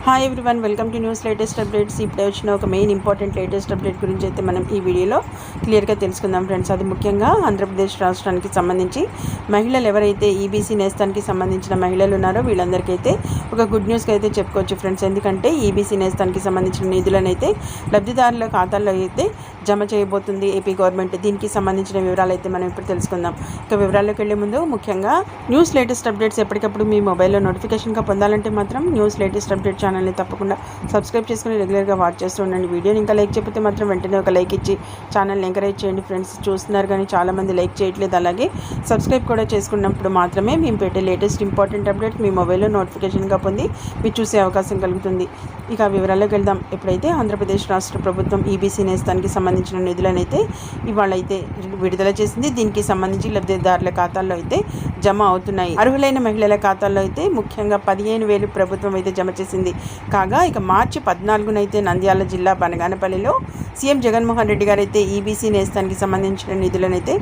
Hi everyone, welcome to news latest updates. ఇప్పుడే వచ్చిన ఒక మెయిన్ ఇంపార్టెంట్ లేటెస్ట్ అప్డేట్ గురించి అయితే మనం ఈ వీడియోలో క్లియర్గా తెలుసుకుందాం ఫ్రెండ్స్. అది ముఖ్యంగా ఆంధ్రప్రదేశ్ రాష్ట్రానికి సంబంధించి మహిళలు ఎవరైతే ఈబీసీ నేస్తానికి సంబంధించిన మహిళలు ఉన్నారో వీళ్ళందరికైతే ఒక గుడ్ న్యూస్గా అయితే చెప్పుకోవచ్చు ఫ్రెండ్స్. ఎందుకంటే ఈబీసీ నేస్తానికి సంబంధించిన నిధులను అయితే లబ్ధిదారుల ఖాతాల్లో అయితే జమ చేయబోతుంది ఏపీ గవర్నమెంట్. దీనికి సంబంధించిన వివరాలు అయితే మనం ఇప్పుడు తెలుసుకుందాం. ఇక వివరాల్లోకి వెళ్ళే ముందు ముఖ్యంగా న్యూస్ లేటెస్ట్ అప్డేట్స్ ఎప్పటికప్పుడు మీ మొబైల్లో నోటిఫికేషన్గా పొందాలంటే మాత్రం న్యూస్ లేటెస్ట్ అప్డేట్ ఛానల్ని తప్పకుండా సబ్స్క్రైబ్ చేసుకుని రెగ్యులర్గా వాచ్ చేస్తూ ఉండండి. వీడియోని ఇంకా లైక్ చేయకపోతే మాత్రం వెంటనే ఒక లైక్ ఇచ్చి ఛానల్ని ఎంకరేజ్ చేయండి ఫ్రెండ్స్. చూస్తున్నారు కానీ చాలామంది లైక్ చేయట్లేదు, అలాగే సబ్స్క్రైబ్ కూడా చేసుకున్నప్పుడు మాత్రమే మేము పెట్టే లేటెస్ట్ ఇంపార్టెంట్ అప్డేట్ మీ మొబైల్లో నోటిఫికేషన్గా పొంది మీరు చూసే అవకాశం కలుగుతుంది. ఇక వివరాల్లోకి వెళ్దాం. ఎప్పుడైతే ఆంధ్రప్రదేశ్ రాష్ట్ర ప్రభుత్వం ఈబీసీ నేస్తానికి సంబంధించిన నిధులను అయితే ఇవాళ అయితే విడుదల చేసింది. దీనికి సంబంధించి లబ్ధిదారుల ఖాతాల్లో అయితే జమ అవుతున్నాయి. అర్హులైన మహిళల ఖాతాల్లో అయితే ముఖ్యంగా 15,000 ప్రభుత్వం అయితే జమ చేసింది. కాగా ఇక మార్చి 14న అయితే నంద్యాల జిల్లా బనగానపల్లిలో సీఎం జగన్మోహన్ రెడ్డి గారు అయితే ఈబీసీ నేస్తానికి సంబంధించిన నిధులను అయితే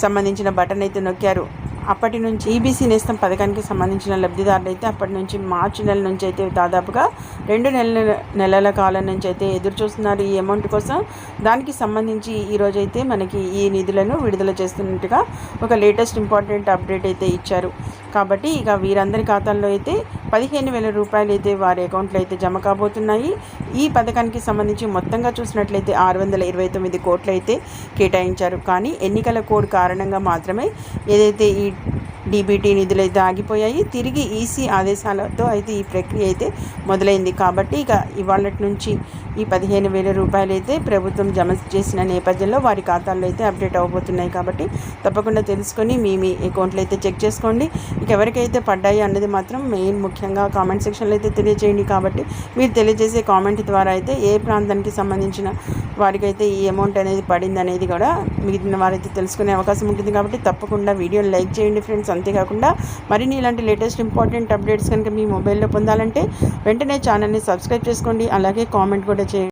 సంబంధించిన బటన్ అయితే నొక్కారు. అప్పటి నుంచి ఈబీసీ నేస్తం పథకానికి సంబంధించిన లబ్ధిదారులు అయితే అప్పటి నుంచి మార్చి నెల నుంచి అయితే దాదాపుగా 2 నెలల కాలం నుంచి అయితే ఎదురు చూస్తున్నారు ఈ అమౌంట్ కోసం. దానికి సంబంధించి ఈరోజైతే మనకి ఈ నిధులను విడుదల చేస్తున్నట్టుగా ఒక లేటెస్ట్ ఇంపార్టెంట్ అప్డేట్ అయితే ఇచ్చారు. కాబట్టి ఇక వీరందరి ఖాతాల్లో అయితే 15,000 రూపాయలు అయితే వారి అకౌంట్లో అయితే జమ కాబోతున్నాయి. ఈ పథకానికి సంబంధించి మొత్తంగా చూసినట్లయితే 629 కోట్లు అయితే కేటాయించారు. కానీ ఎన్నికల కోడ్ కారణంగా మాత్రమే ఏదైతే ఈ డీబీటీ నిధులు అయితే ఆగిపోయాయి. తిరిగి ఈసీ ఆదేశాలతో అయితే ఈ ప్రక్రియ అయితే మొదలైంది. కాబట్టి ఇక ఇవాళ నుంచి ఈ 15,000 రూపాయలు అయితే ప్రభుత్వం జమ చేసిన నేపథ్యంలో వారి ఖాతాల్లో అయితే అప్డేట్ అవ్వబోతున్నాయి. కాబట్టి తప్పకుండా తెలుసుకొని మీ అకౌంట్లు అయితే చెక్ చేసుకోండి. ఇక ఎవరికైతే పడ్డాయి అన్నది మాత్రం మెయిన్ ముఖ్యంగా కామెంట్ సెక్షన్లో అయితే తెలియజేయండి. కాబట్టి మీరు తెలియజేసే కామెంట్ ద్వారా అయితే ఏ ప్రాంతానికి సంబంధించిన వారికైతే ఈ అమౌంట్ అనేది పడింది అనేది కూడా మిగిలిన వారైతే తెలుసుకునే అవకాశం ఉంటుంది. కాబట్టి తప్పకుండా వీడియోని లైక్ చేయండి ఫ్రెండ్స్. అంతేకాకుండా మరిన్ని ఇలాంటి లేటెస్ట్ ఇంపార్టెంట్ అప్డేట్స్ కనుక మీ మొబైల్లో పొందాలంటే వెంటనే ఛానల్ని సబ్స్క్రైబ్ చేసుకోండి, అలాగే కామెంట్ కూడా చేయండి.